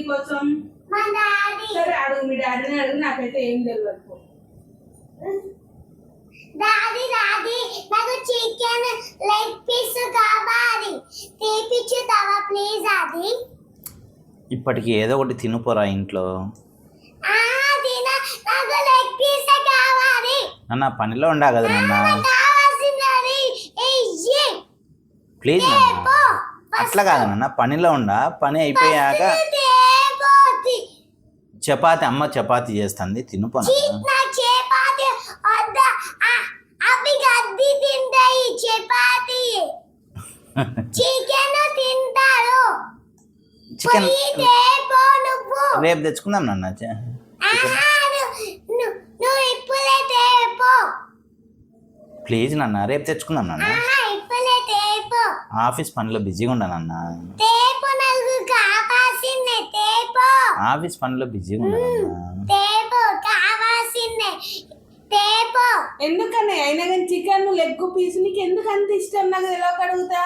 నీకోసం? సరే అడుగు, మీ డాడీని అడుగు, నాకైతే ఏం తెలియదు. డాడీ డాడీ నాకు చికెన్ లెగ్ పీస్ కావాలి, తీపిచ్చుతావా ప్లీజ్ డాడీ? ఇప్పటికి ఏదో ఒకటి తినుపోరా ఇంట్లో. నాకు లెగ్ పీస్ కావాలి. నాన్న పనిలో ఉండా కదా నాన్న, ప్లీజ్ నాన్న. అట్లా కాదు నాన్న, పనిలో ఉండా, పని అయిపోయాక చపాతి అమ్మ చపాతి చేస్తుంది తినుపో. చికెన్ రేపు తెచ్చుకుందాం నాన్న. ప్లీజ్ నాన్న, రేపు తెచ్చుకుందాం నాన్న. ఆఫీస్ పనిలో బిజీగా ఉండా నాన్న. ఆఫీస్ పనిలో బిజీగా ఉండా నాన్న. ఎందుకని అయినా కానీ చికెన్ లెగ్ పీస్ నీకు ఎందుకు అంత ఇష్టం? నాకు ఎలా అడుగుతా.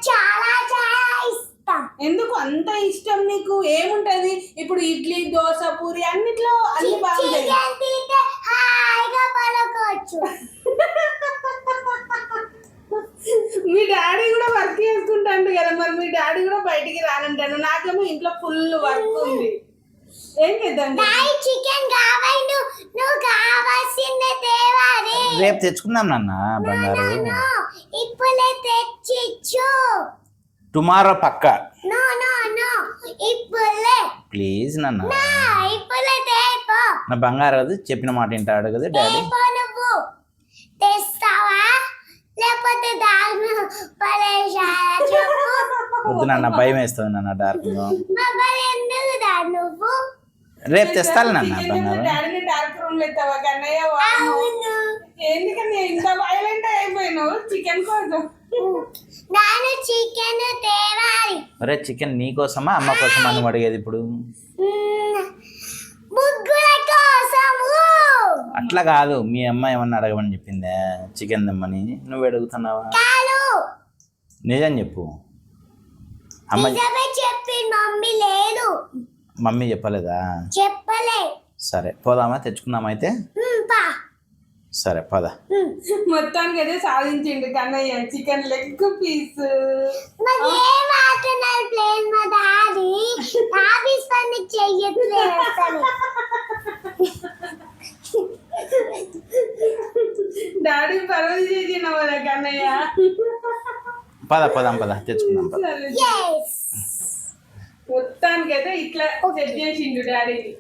చాలా చాలా ఇష్టం. ఎందుకు అంత ఇష్టం నీకు? ఏముంటది ఇప్పుడు? ఇడ్లీ, దోశ, పూరి అన్నిట్లో అన్ని బాగుంటాయి. మీ డాడీ కూడా వర్క్ చేసుకుంటాడు కదా, మరి మీ డాడీ కూడా బయటికి రానంటాను. నాకేమో ఇంట్లో ఫుల్ వర్క్ ఉంది. ఏం చేద్దాం? చికెన్ కావాలి, నువ్వు కావాల్సిందే తేవాలి. రేపు తెచ్చుకుందాం నాన్న బంగారు. ఇప్పుడే తెచ్చిచ్చు. టుమారో పక్క. నో నో నో ఇప్పుడే ప్లీజ్ నాన్న. ఇప్పుడే తేపో. నా బంగారు అది చెప్పిన మాట వింటాడు కదా డాడీ. నువ్వు తెస్తావా లేకపోతే దాన్ని వద్దు నాన్న, భయం వేస్తుంది నాన్న డార్క్. నువ్వు రేపు తెస్తాను నాన్న బంగారు. డాడీని డార్క్ రూమ్ లో ఎత్తావా కన్నయ్య? ఎందుకని ఇంత వైలెంట్ అయిపోయినావు చికెన్ కోసం? చికెన్ తేవాలి. అరే చికెన్ నీ కోసమా అమ్మ కోసమా నువ్వు అడిగేది ఇప్పుడు? అట్లా కాదు, మీ అమ్మ ఏమన్నా అడగమని చెప్పిందే చికెన్ తెమ్మని, నువ్వు అడుగుతున్నావా? నిజం చెప్పు. అమ్మ చెప్పి మమ్మీ లేదు. మమ్మీ చెప్పలేదా? చెప్పలే. సరే పోదామా, తెచ్చుకుందామా అయితే? సరే పద. మొత్తానికి అయితే సాధించిండు Kannaiah chicken leg piece. Daddy పర్వాలేదు చేసినావు కదా కన్నయ్య. పదాం తెచ్చుకుందాం పద. మొత్తానికి అయితే ఇట్లా సెట్ చేసిండు డాడీని.